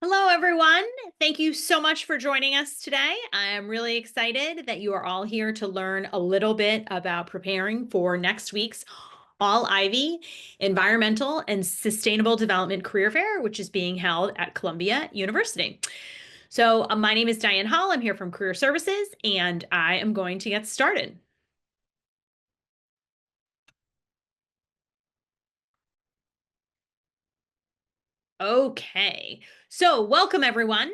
Hello, everyone. Thank you so much for joining us today. I am really excited that you are all here to learn a little bit about preparing for next week's All Ivy Environmental and Sustainable Development Career Fair, which is being held at Columbia University. So, my name is Diane Hall. I'm here from Career Services, and I am going to get started. Okay, so welcome everyone.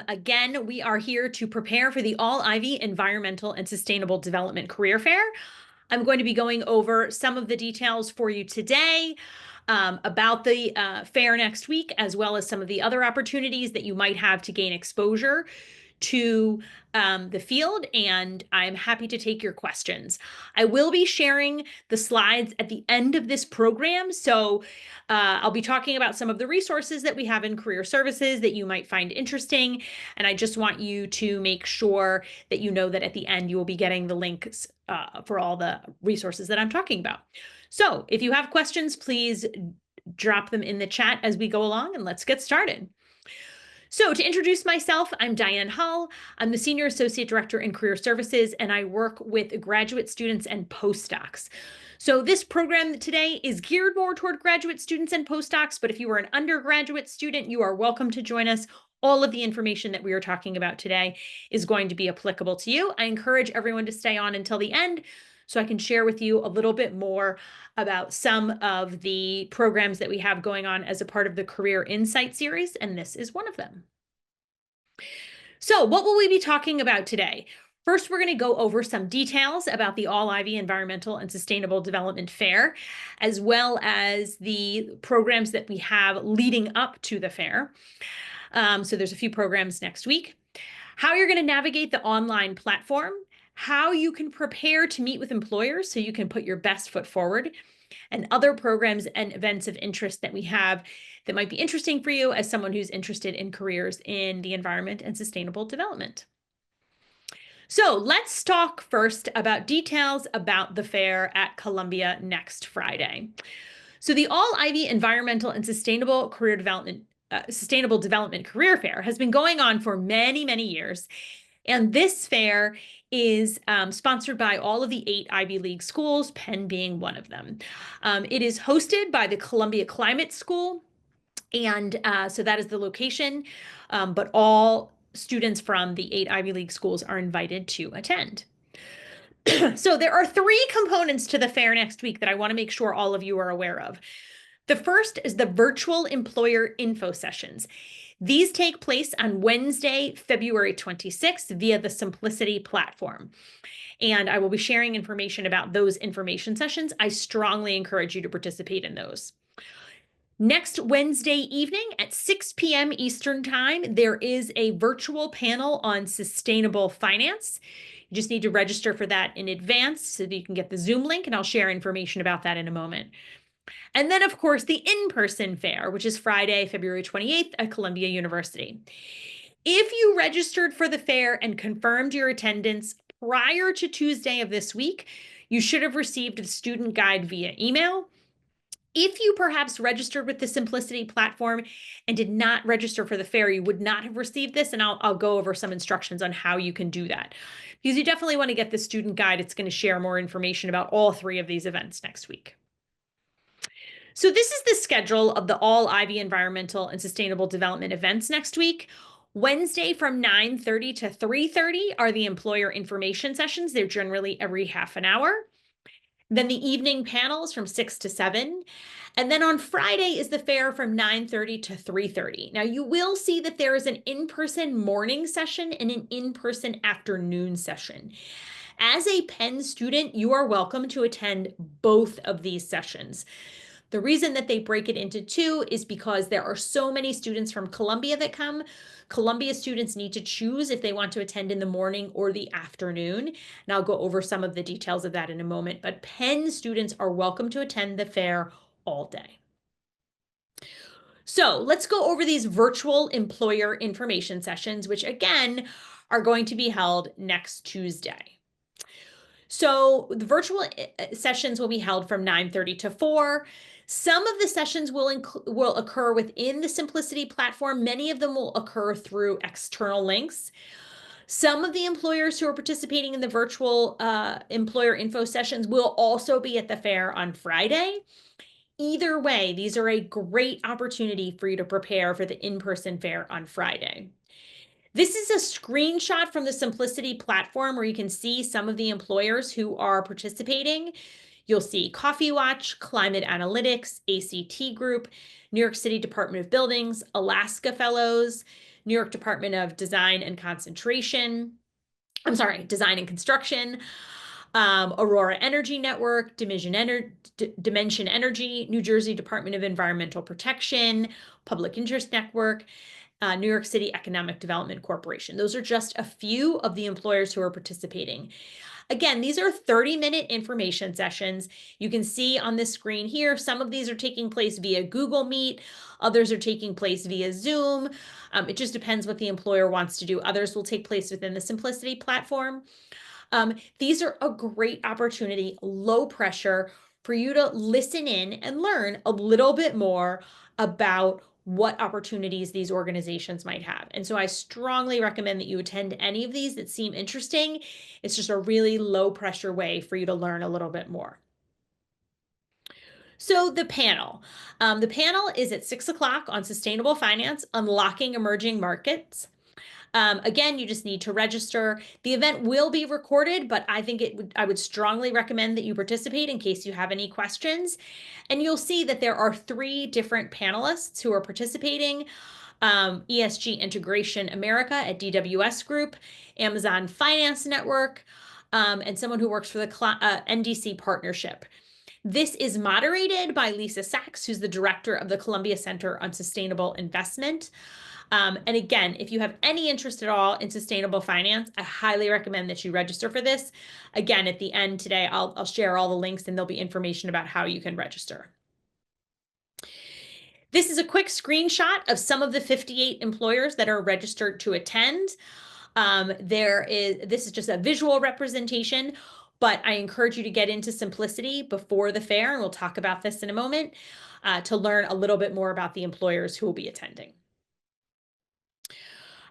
Again, we are here to prepare for the All Ivy Environmental and Sustainable Development Career Fair. I'm going to be going over some of the details for you today about the fair next week, as well as some of the other opportunities that you might have to gain exposure to the field, and I'm happy to take your questions. I will be sharing the slides at the end of this program, so I'll be talking about some of the resources that we have in career services that you might find interesting, and I just want you to make sure that you know that at the end you will be getting the links for all the resources that I'm talking about. So if you have questions, please drop them in the chat as we go along, and let's get started. So to introduce myself, I'm Diane Hull. I'm the Senior Associate Director in Career Services, and I work with graduate students and postdocs. So this program today is geared more toward graduate students and postdocs, but if you are an undergraduate student, you are welcome to join us. All of the information that we are talking about today is going to be applicable to you. I encourage everyone to stay on until the end so I can share with you a little bit more about some of the programs that we have going on as a part of the Career Insight series, and this is one of them. So what will we be talking about today? First, we're going to go over some details about the All Ivy Environmental and Sustainable Development Fair, as well as the programs that we have leading up to the fair. So there's a few programs next week. How you're going to navigate the online platform, how you can prepare to meet with employers so you can put your best foot forward, and other programs and events of interest that we have that might be interesting for you as someone who's interested in careers in the environment and sustainable development. So let's talk first about details about the fair at Columbia next Friday. So the All Ivy Environmental and Sustainable Development Career Fair has been going on for many, many years. And this fair is sponsored by all of the 8 Ivy League schools, Penn being one of them. It is hosted by the Columbia Climate School, and so that is the location, but all students from the 8 Ivy League schools are invited to attend. So there are 3 components to the fair next week that I want to make sure all of you are aware of. The first is the virtual employer info sessions. These take place on Wednesday, February 26th via the Simplicity platform. And I will be sharing information about those information sessions. I strongly encourage you to participate in those. Next Wednesday evening at 6 p.m. Eastern Time, there is a virtual panel on sustainable finance. You just need to register for that in advance so that you can get the Zoom link, and I'll share information about that in a moment. And then, of course, the in-person fair, which is Friday, February 28th at Columbia University. If you registered for the fair and confirmed your attendance prior to Tuesday of this week, you should have received the student guide via email. If you perhaps registered with the Simplicity platform and did not register for the fair, you would not have received this, and I'll go over some instructions on how you can do that. Because you definitely want to get the student guide. It's going to share more information about all 3 of these events next week. So this is the schedule of the All Ivy Environmental and Sustainable Development events next week. Wednesday from 9:30 to 3:30 are the employer information sessions. They're generally every half an hour. Then the evening panels from 6 to 7. And then on Friday is the fair from 9:30 to 3:30. Now you will see that there is an in-person morning session and an in-person afternoon session. As a Penn student, you are welcome to attend both of these sessions. The reason that they break it into 2 is because there are so many students from Columbia that come. Columbia students need to choose if they want to attend in the morning or the afternoon. And I'll go over some of the details of that in a moment. But Penn students are welcome to attend the fair all day. So let's go over these virtual employer information sessions, which again are going to be held next Tuesday. So the virtual sessions will be held from 9:30 to 4. Some of the sessions will occur within the Simplicity platform. Many of them will occur through external links. Some of the employers who are participating in the virtual employer info sessions will also be at the fair on Friday. Either way, these are a great opportunity for you to prepare for the in-person fair on Friday. This is a screenshot from the Simplicity platform where you can see some of the employers who are participating. You'll see Coffee Watch, Climate Analytics, ACT Group, New York City Department of Buildings, Alaska Fellows, New York Department of Design and Construction, Aurora Energy Network, Dimension Energy, New Jersey Department of Environmental Protection, Public Interest Network, New York City Economic Development Corporation. Those are just a few of the employers who are participating. Again, these are 30-minute information sessions. You can see on this screen here, some of these are taking place via Google Meet, others are taking place via Zoom. It just depends what the employer wants to do. Others will take place within the Simplicity platform. These are a great opportunity, low pressure, for you to listen in and learn a little bit more about what opportunities these organizations might have. And so I strongly recommend that you attend any of these that seem interesting. It's just a really low pressure way for you to learn a little bit more. So the panel is at 6 o'clock on sustainable finance, unlocking emerging markets. Again, you just need to register. The event will be recorded, but I would strongly recommend that you participate in case you have any questions. And you'll see that there are 3 different panelists who are participating. ESG Integration America at DWS Group, Amazon Finance Network, and someone who works for the NDC Partnership. This is moderated by Lisa Sachs, who's the director of the Columbia Center on Sustainable Investment. And again, if you have any interest at all in sustainable finance, I highly recommend that you register for this. Again, at the end today, I'll share all the links and there'll be information about how you can register. This is a quick screenshot of some of the 58 employers that are registered to attend. This is just a visual representation, but I encourage you to get into Simplicity before the fair, and we'll talk about this in a moment, to learn a little bit more about the employers who will be attending.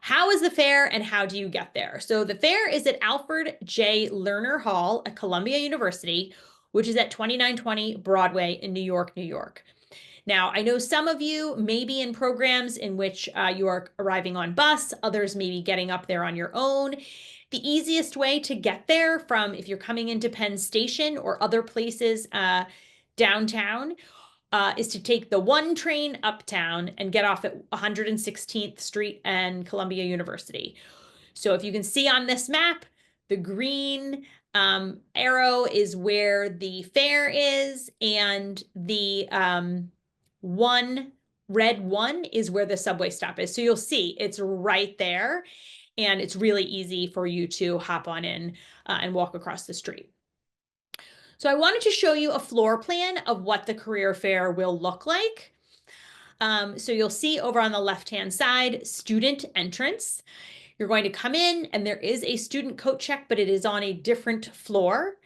How is the fair and how do you get there? So the fair is at Alfred J. Lerner Hall at Columbia University, which is at 2920 Broadway in New York, New York. Now, I know some of you may be in programs in which you are arriving on bus, others may be getting up there on your own. The easiest way to get there from if you're coming into Penn Station or other places downtown is to take the 1 train uptown and get off at 116th Street and Columbia University. So if you can see on this map, the green arrow is where the fair is, and the red one is where the subway stop is. So you'll see it's right there, and it's really easy for you to hop on in and walk across the street. So I wanted to show you a floor plan of what the career fair will look like. So you'll see over on the left-hand side, student entrance. You're going to come in and there is a student coat check, but it is on a different floor.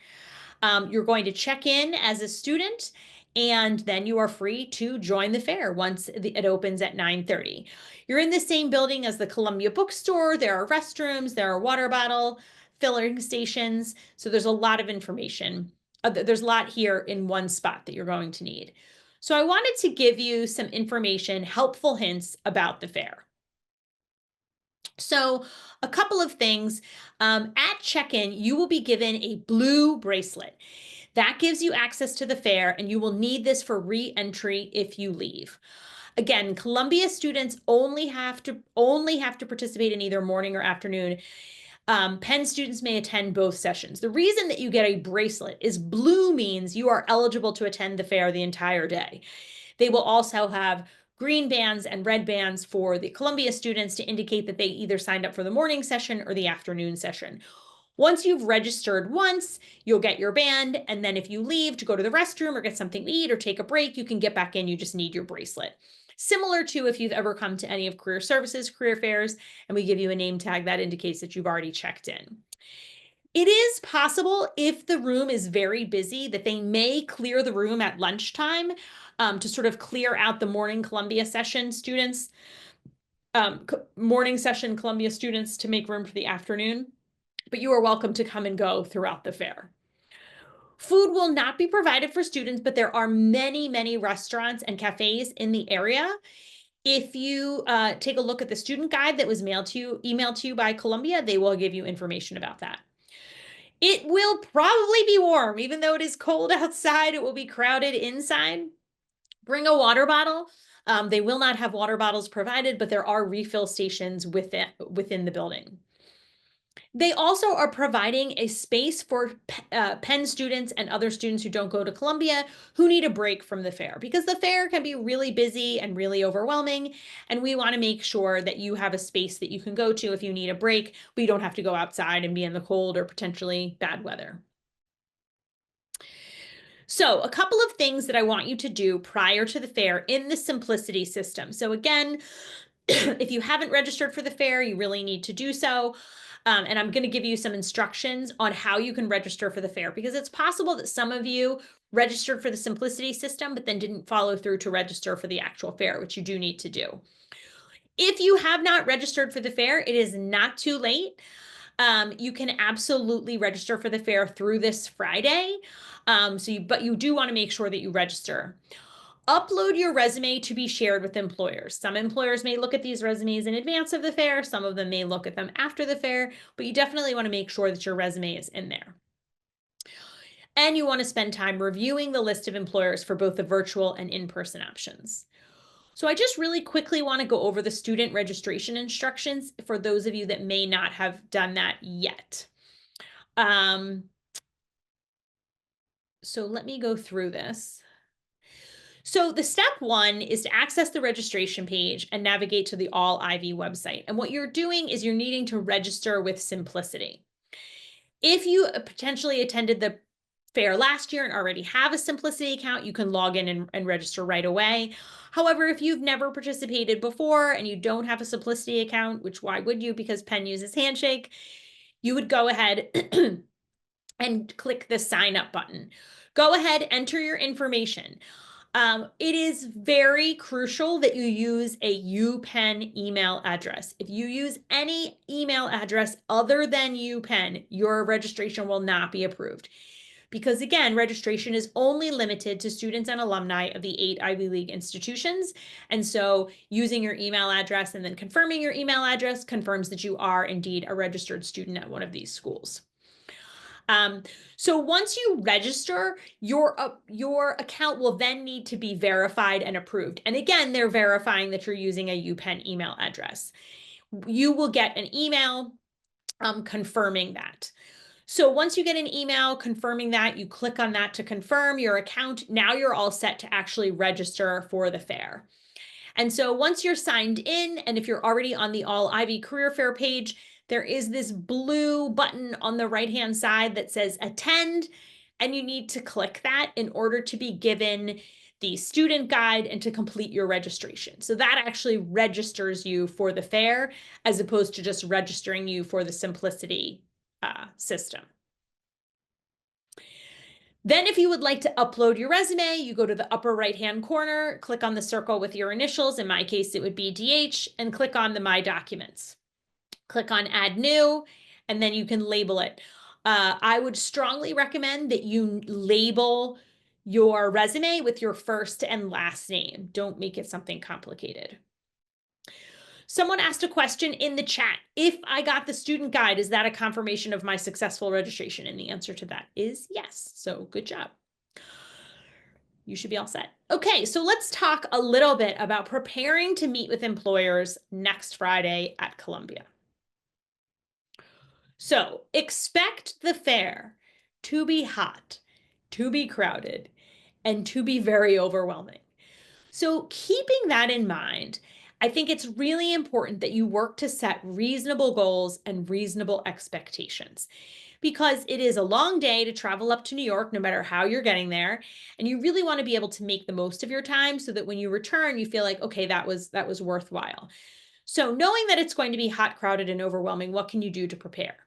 You're going to check in as a student, and then you are free to join the fair once it opens at 9:30. You're in the same building as the Columbia Bookstore. There are restrooms, there are water bottle filling stations. So there's a lot of information. There's a lot here in one spot that you're going to need. So I wanted to give you some information, helpful hints about the fair. So a couple of things. At check-in, you will be given a blue bracelet. That gives you access to the fair, and you will need this for re-entry if you leave. Again, Columbia students only have to participate in either morning or afternoon. Penn students may attend both sessions. The reason that you get a bracelet is blue means you are eligible to attend the fair the entire day. They will also have green bands and red bands for the Columbia students to indicate that they either signed up for the morning session or the afternoon session. Once you've registered once, you'll get your band, and then if you leave to go to the restroom or get something to eat or take a break, you can get back in. You just need your bracelet. Similar to if you've ever come to any of Career Services career fairs, and we give you a name tag that indicates that you've already checked in. It is possible, if the room is very busy, that they may clear the room at lunchtime. to sort of clear out the morning Columbia session students, morning session Columbia students to make room for the afternoon. But you are welcome to come and go throughout the fair. Food will not be provided for students, but there are many, many restaurants and cafes in the area. If you take a look at the student guide that was emailed to you by Columbia, they will give you information about that. It will probably be warm, even though it is cold outside, it will be crowded inside. Bring a water bottle. They will not have water bottles provided, but there are refill stations within the building. They also are providing a space for Penn students and other students who don't go to Columbia who need a break from the fair, because the fair can be really busy and really overwhelming. And we want to make sure that you have a space that you can go to if you need a break, but you don't have to go outside and be in the cold or potentially bad weather. So a couple of things that I want you to do prior to the fair in the Simplicity system. So again, if you haven't registered for the fair, you really need to do so. And I'm going to give you some instructions on how you can register for the fair, because it's possible that some of you registered for the Simplicity system, but then didn't follow through to register for the actual fair, which you do need to do. If you have not registered for the fair, it is not too late. You can absolutely register for the fair through this Friday. But you do want to make sure that you register. Upload your resume to be shared with employers. Some employers may look at these resumes in advance of the fair. Some of them may look at them after the fair, but you definitely want to make sure that your resume is in there. And you want to spend time reviewing the list of employers for both the virtual and in-person options. So I just really quickly want to go over the student registration instructions for those of you that may not have done that yet. So let me go through this. So the step one is to access the registration page and navigate to the All Ivy website. And what you're doing is you're needing to register with Simplicity. If you potentially attended the fair last year and already have a Simplicity account, you can log in and register right away. However, if you've never participated before and you don't have a Simplicity account, which why would you? Because Penn uses Handshake, you would go ahead and click the sign up button. Go ahead, enter your information. It is very crucial that you use a UPenn email address. If you use any email address other than UPenn, your registration will not be approved. Because again, registration is only limited to students and alumni of the 8 Ivy League institutions. And so using your email address and then confirming your email address confirms that you are indeed a registered student at one of these schools. So once you register, your account will then need to be verified and approved. And again, they're verifying that you're using a UPenn email address. You will get an email confirming that. So once you get an email confirming that, you click on that to confirm your account. Now you're all set to actually register for the fair. And so once you're signed in, and if you're already on the All Ivy Career Fair page, there is this blue button on the right-hand side that says attend, and you need to click that in order to be given the student guide and to complete your registration. So that actually registers you for the fair as opposed to just registering you for the Simplicity system. Then if you would like to upload your resume, you go to the upper right-hand corner, click on the circle with your initials. In my case, it would be DH, and click on the My Documents. Click on Add New, and then you can label it. I would strongly recommend that you label your resume with your first and last name. Don't make it something complicated. Someone asked a question in the chat. If I got the student guide, is that a confirmation of my successful registration? And the answer to that is yes. So good job. You should be all set. Okay, so let's talk a little bit about preparing to meet with employers next Friday at Columbia. So expect the fair to be hot, to be crowded, and to be very overwhelming. So keeping that in mind, I think it's really important that you work to set reasonable goals and reasonable expectations, because it is a long day to travel up to New York, no matter how you're getting there. And you really want to be able to make the most of your time so that when you return, you feel like, okay, that was worthwhile. So knowing that it's going to be hot, crowded, and overwhelming, what can you do to prepare?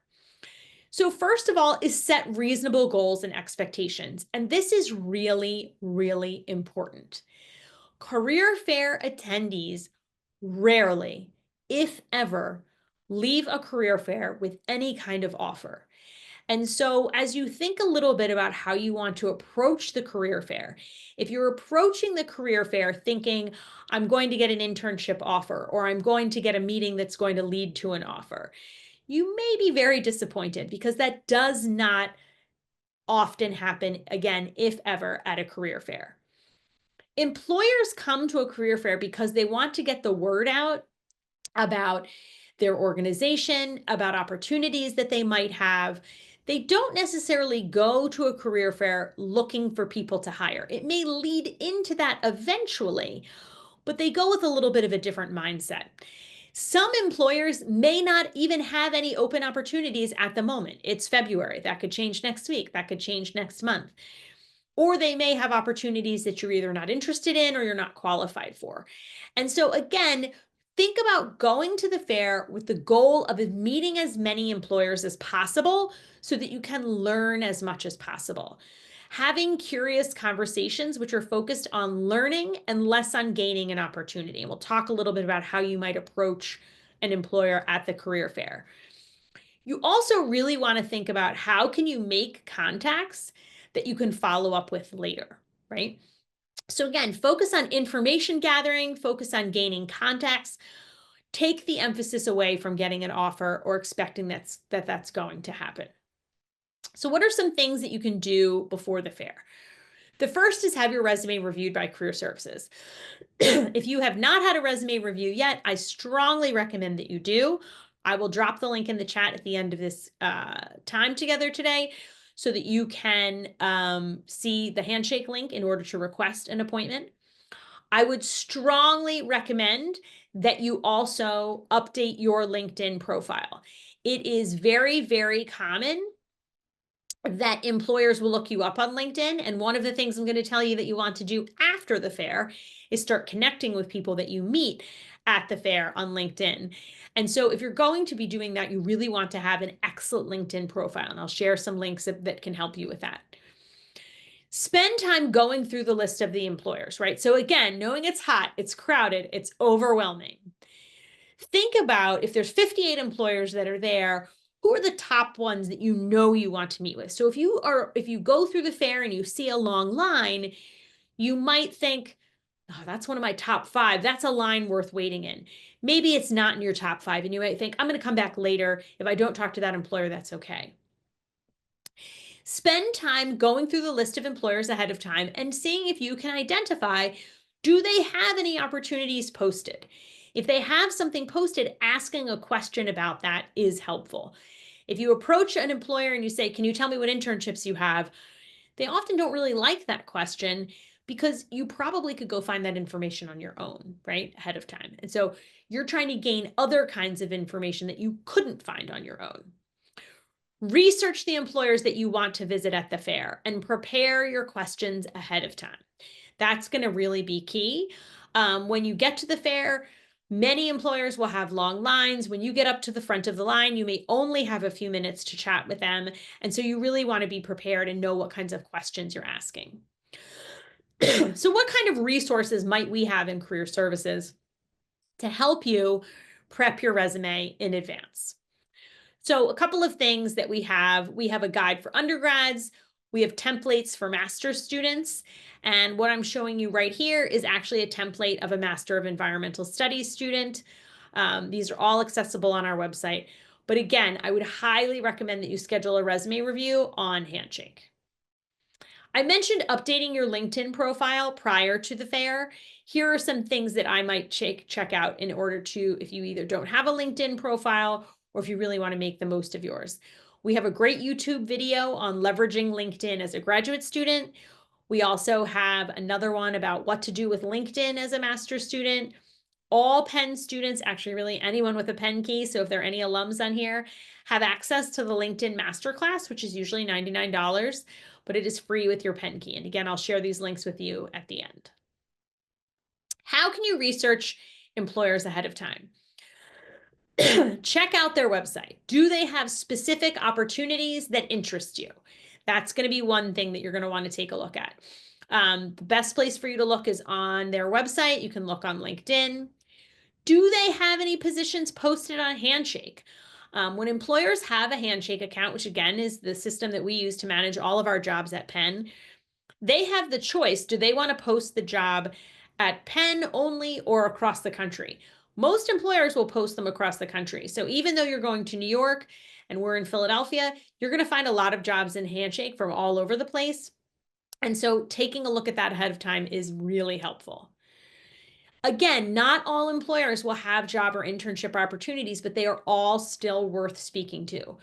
So first of all is set reasonable goals and expectations. And this is really, really important. Career fair attendees rarely, if ever, leave a career fair with any kind of offer. And so, as you think a little bit about how you want to approach the career fair, if you're approaching the career fair thinking, I'm going to get an internship offer, or I'm going to get a meeting that's going to lead to an offer, you may be very disappointed because that does not often happen, again, if ever, at a career fair. Employers come to a career fair because they want to get the word out about their organization, about opportunities that they might have. They don't necessarily go to a career fair looking for people to hire. It may lead into that eventually, but they go with a little bit of a different mindset. Some employers may not even have any open opportunities at the moment. It's February. That could change next week. That could change next month. Or they may have opportunities that you're either not interested in or you're not qualified for. And so, again, think about going to the fair with the goal of meeting as many employers as possible so that you can learn as much as possible. Having curious conversations which are focused on learning and less on gaining an opportunity. And we'll talk a little bit about how you might approach an employer at the career fair. You also really want to think about how can you make contacts that you can follow up with later, right? So again, focus on information gathering, focus on gaining contacts, take the emphasis away from getting an offer or expecting that's going to happen. So what are some things that you can do before the fair? The first is have your resume reviewed by Career Services. If you have not had a resume review yet, I strongly recommend that you do. I will drop the link in the chat at the end of this time together today so that you can see the handshake link in order to request an appointment. I would strongly recommend that you also update your LinkedIn profile. It is very, very common that employers will look you up on LinkedIn. And one of the things I'm going to tell you that you want to do after the fair is start connecting with people that you meet at the fair on LinkedIn. And so if you're going to be doing that, you really want to have an excellent LinkedIn profile. And I'll share some links that can help you with that. Spend time going through the list of the employers, right? So again, knowing it's hot, it's crowded, it's overwhelming. Think about if there's 58 employers that are there, who are the top ones that you know you want to meet with? So if you go through the fair and you see a long line, you might think, oh, that's one of my top 5. That's a line worth waiting in. Maybe it's not in your top 5, and you might think, I'm going to come back later. If I don't talk to that employer, that's okay. Spend time going through the list of employers ahead of time and seeing if you can identify, do they have any opportunities posted? If they have something posted, asking a question about that is helpful. If you approach an employer and you say, can you tell me what internships you have? They often don't really like that question because you probably could go find that information on your own, right, ahead of time. And so you're trying to gain other kinds of information that you couldn't find on your own. Research the employers that you want to visit at the fair and prepare your questions ahead of time. That's going to really be key. When you get to the fair, many employers will have long lines. When you get up to the front of the line, you may only have a few minutes to chat with them. And so you really want to be prepared and know what kinds of questions you're asking. So what kind of resources might we have in Career Services to help you prep your resume in advance? So a couple of things that we have a guide for undergrads, we have templates for master's students, and what I'm showing you right here is actually a template of a Master of Environmental Studies student. These are all accessible on our website. But again, I would highly recommend that you schedule a resume review on Handshake. I mentioned updating your LinkedIn profile prior to the fair. Here are some things that I might check out in order to, if you either don't have a LinkedIn profile or if you really want to make the most of yours. We have a great YouTube video on leveraging LinkedIn as a graduate student. We also have another one about what to do with LinkedIn as a master's student. All Penn students, actually really anyone with a Penn key, so if there are any alums on here, have access to the LinkedIn Masterclass, which is usually $99, but it is free with your Penn key. And again, I'll share these links with you at the end. How can you research employers ahead of time? Check out their website. Do they have specific opportunities that interest you? That's going to be one thing that you're going to want to take a look at. The best place for you to look is on their website. You can look on LinkedIn. Do they have any positions posted on Handshake? When employers have a Handshake account, which again is the system that we use to manage all of our jobs at Penn, they have the choice. Do they want to post the job at Penn only or across the country? Most employers will post them across the country. So even though you're going to New York and we're in Philadelphia, you're going to find a lot of jobs in Handshake from all over the place. And so taking a look at that ahead of time is really helpful. Again, not all employers will have job or internship opportunities, but they are all still worth speaking to.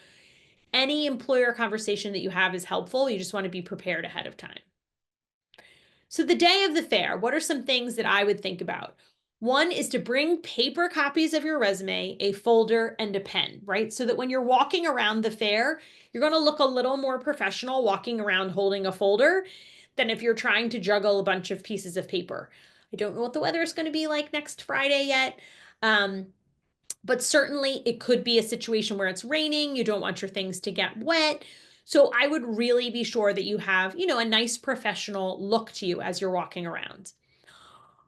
Any employer conversation that you have is helpful. You just want to be prepared ahead of time. So the day of the fair, what are some things that I would think about? One is to bring paper copies of your resume, a folder, and a pen, right? So that when you're walking around the fair, you're going to look a little more professional walking around holding a folder than if you're trying to juggle a bunch of pieces of paper. I don't know what the weather is going to be like next Friday yet. But certainly it could be a situation where it's raining. You don't want your things to get wet. So I would really be sure that you have, a nice professional look to you as you're walking around.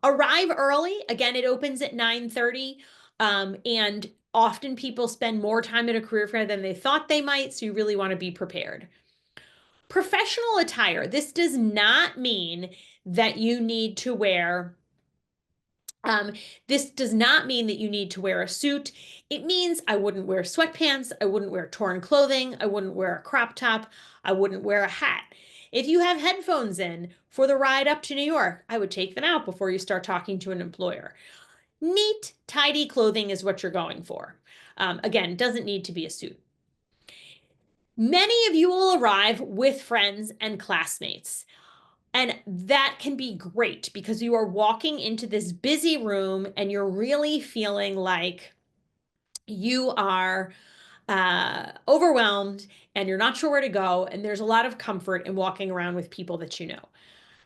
Arrive early. Again, it opens at 9:30. And often people spend more time at a career fair than they thought they might. So you really want to be prepared. Professional attire. This does not mean that you need to wear this does not mean that you need to wear a suit. It means I wouldn't wear sweatpants. I wouldn't wear torn clothing. I wouldn't wear a crop top. I wouldn't wear a hat. If you have headphones in for the ride up to New York, I would take them out before you start talking to an employer. Neat, tidy clothing is what you're going for. Again, doesn't need to be a suit. Many of you will arrive with friends and classmates. And that can be great because you are walking into this busy room and you're really feeling like you are overwhelmed and you're not sure where to go. And there's a lot of comfort in walking around with people that you know.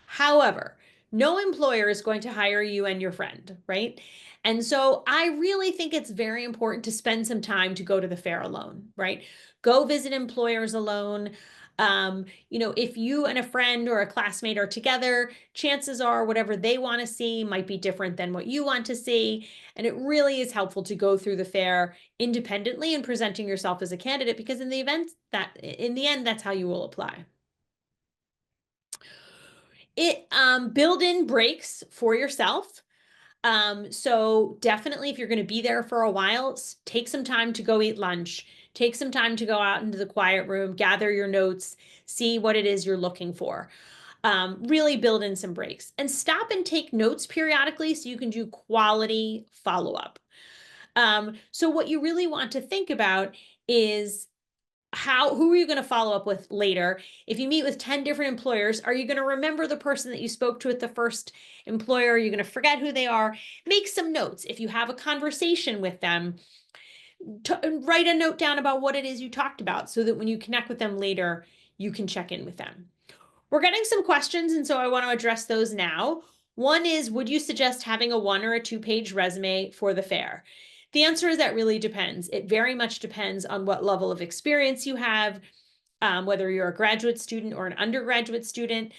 However, no employer is going to hire you and your friend, right? And so I really think it's very important to spend some time to go to the fair alone, right? Go visit employers alone. If you and a friend or a classmate are together, chances are whatever they want to see might be different than what you want to see. And it really is helpful to go through the fair independently and presenting yourself as a candidate because in the end, that's how you will apply. Build in breaks for yourself. So definitely if you're going to be there for a while, take some time to go eat lunch, take some time to go out into the quiet room, gather your notes, see what it is you're looking for. Really build in some breaks and stop and take notes periodically so you can do quality follow-up. So what you really want to think about is who are you going to follow up with later? If you meet with 10 different employers, are you going to remember the person that you spoke to at the first employer? Are you going to forget who they are? Make some notes. If you have a conversation with them, write a note down about what it is you talked about so that when you connect with them later, you can check in with them. We're getting some questions, and so I want to address those now. One is, would you suggest having a 1 or a 2-page resume for the fair? The answer is that really depends. It very much depends on what level of experience you have, whether you're a graduate student or an undergraduate student.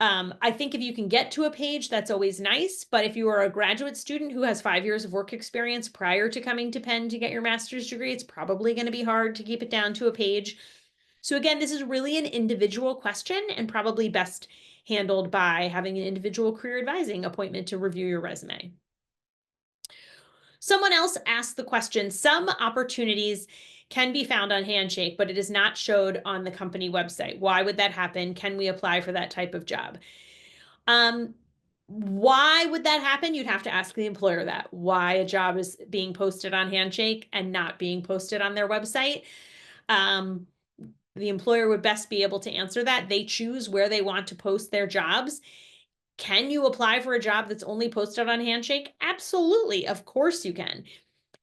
I think if you can get to a page, that's always nice. But if you are a graduate student who has 5 years of work experience prior to coming to Penn to get your master's degree, it's probably going to be hard to keep it down to a page. So again, this is really an individual question and probably best handled by having an individual career advising appointment to review your resume. Someone else asked the question, some opportunities can be found on Handshake, but it is not showed on the company website. Why would that happen? Can we apply for that type of job? Why would that happen? You'd have to ask the employer that. Why a job is being posted on Handshake and not being posted on their website. The employer would best be able to answer that. They choose where they want to post their jobs. Can you apply for a job that's only posted on Handshake? Absolutely. Of course you can.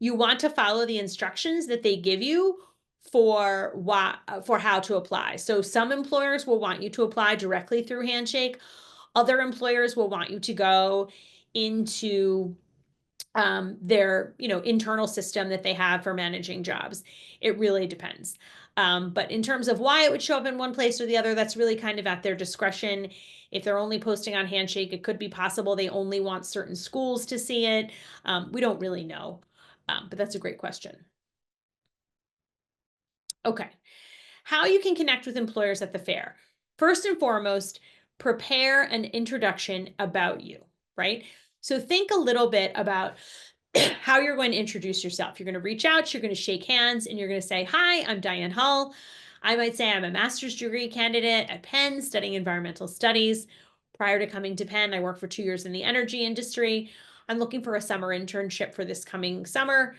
You want to follow the instructions that they give you for how to apply. So some employers will want you to apply directly through Handshake. Other employers will want you to go into their internal system that they have for managing jobs. It really depends. But in terms of why it would show up in one place or the other, that's really kind of at their discretion. If they're only posting on Handshake, it could be possible they only want certain schools to see it. We don't really know, but that's a great question. Okay, how you can connect with employers at the fair. First and foremost, prepare an introduction about you, right? So think a little bit about how you're going to introduce yourself. You're going to reach out, you're going to shake hands, and you're going to say, "Hi, I'm Diane Hull. I might say I'm a master's degree candidate at Penn studying environmental studies. Prior to coming to Penn, I worked for 2 years in the energy industry. I'm looking for a summer internship for this coming summer.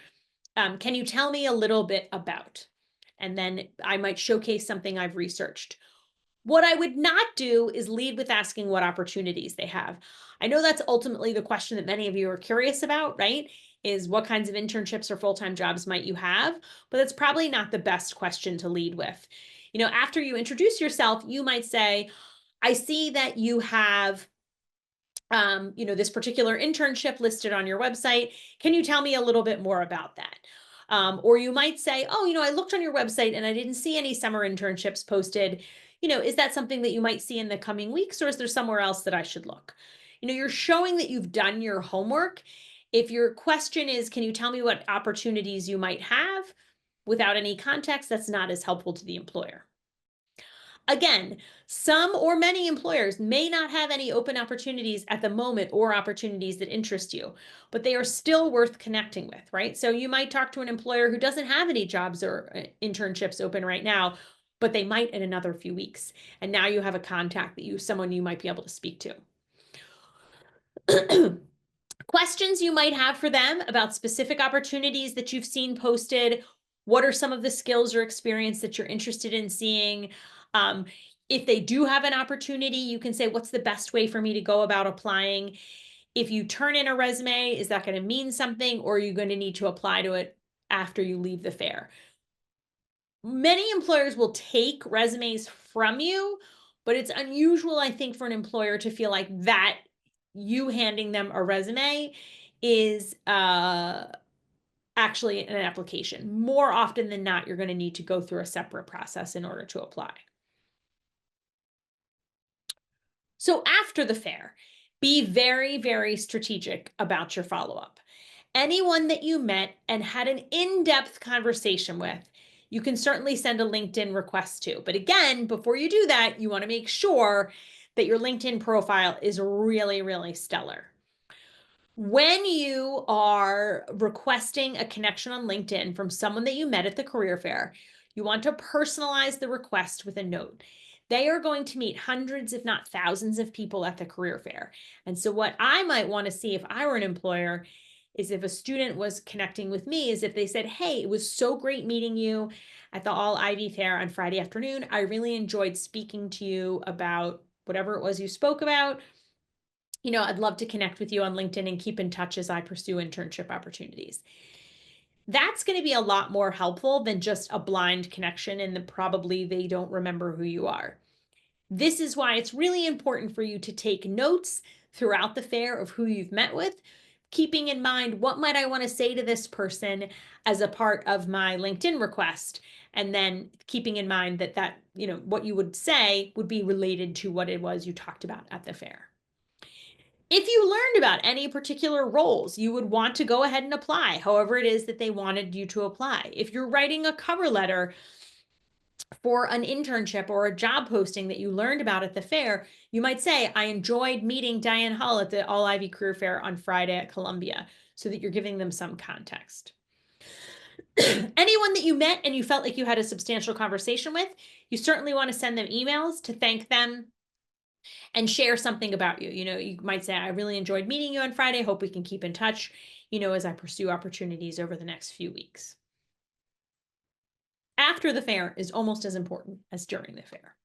Can you tell me a little bit about?" And then I might showcase something I've researched. What I would not do is lead with asking what opportunities they have. I know that's ultimately the question that many of you are curious about, right? Is what kinds of internships or full-time jobs might you have? But that's probably not the best question to lead with. After you introduce yourself, you might say, "I see that you have this particular internship listed on your website. Can you tell me a little bit more about that?" Or you might say, "Oh, I looked on your website and I didn't see any summer internships posted. Is that something that you might see in the coming weeks, or is there somewhere else that I should look?" You're showing that you've done your homework. If your question is, "Can you tell me what opportunities you might have?" without any context, that's not as helpful to the employer. Again, some or many employers may not have any open opportunities at the moment or opportunities that interest you, but they are still worth connecting with, right? So you might talk to an employer who doesn't have any jobs or internships open right now, but they might in another few weeks. And now you have a contact someone you might be able to speak to. Questions you might have for them about specific opportunities that you've seen posted. What are some of the skills or experience that you're interested in seeing? Um, if they do have an opportunity, you can say, "What's the best way for me to go about applying?" If you turn in a resume, is that going to mean something, or are you going to need to apply to it after you leave the fair? Many employers will take resumes from you, but it's unusual, I think, for an employer to feel like that you handing them a resume is actually an application. More often than not, you're going to need to go through a separate process in order to apply. So after the fair, be very, very strategic about your follow-up. Anyone that you met and had an in-depth conversation with, you can certainly send a LinkedIn request to. But again, before you do that, you want to make sure that your LinkedIn profile is really, really stellar. When you are requesting a connection on LinkedIn from someone that you met at the career fair, you want to personalize the request with a note. They are going to meet hundreds, if not thousands, of people at the career fair. And so what I might want to see if I were an employer is if a student was connecting with me, is if they said, "Hey, it was so great meeting you at the All Ivy Fair on Friday afternoon. I really enjoyed speaking to you about whatever it was you spoke about. I'd love to connect with you on LinkedIn and keep in touch as I pursue internship opportunities." That's going to be a lot more helpful than just a blind connection and probably they don't remember who you are. This is why it's really important for you to take notes throughout the fair of who you've met with, keeping in mind what might I want to say to this person as a part of my LinkedIn request, and then keeping in mind that what you would say would be related to what it was you talked about at the fair. If you learned about any particular roles, you would want to go ahead and apply, however it is that they wanted you to apply. If you're writing a cover letter for an internship or a job posting that you learned about at the fair, you might say, "I enjoyed meeting Diane Hull at the All Ivy Career Fair on Friday at Columbia," so that you're giving them some context. Anyone that you met and you felt like you had a substantial conversation with, you certainly want to send them emails to thank them and share something about you. You might say, "I really enjoyed meeting you on Friday. Hope we can keep in touch, as I pursue opportunities over the next few weeks." After the fair is almost as important as during the fair.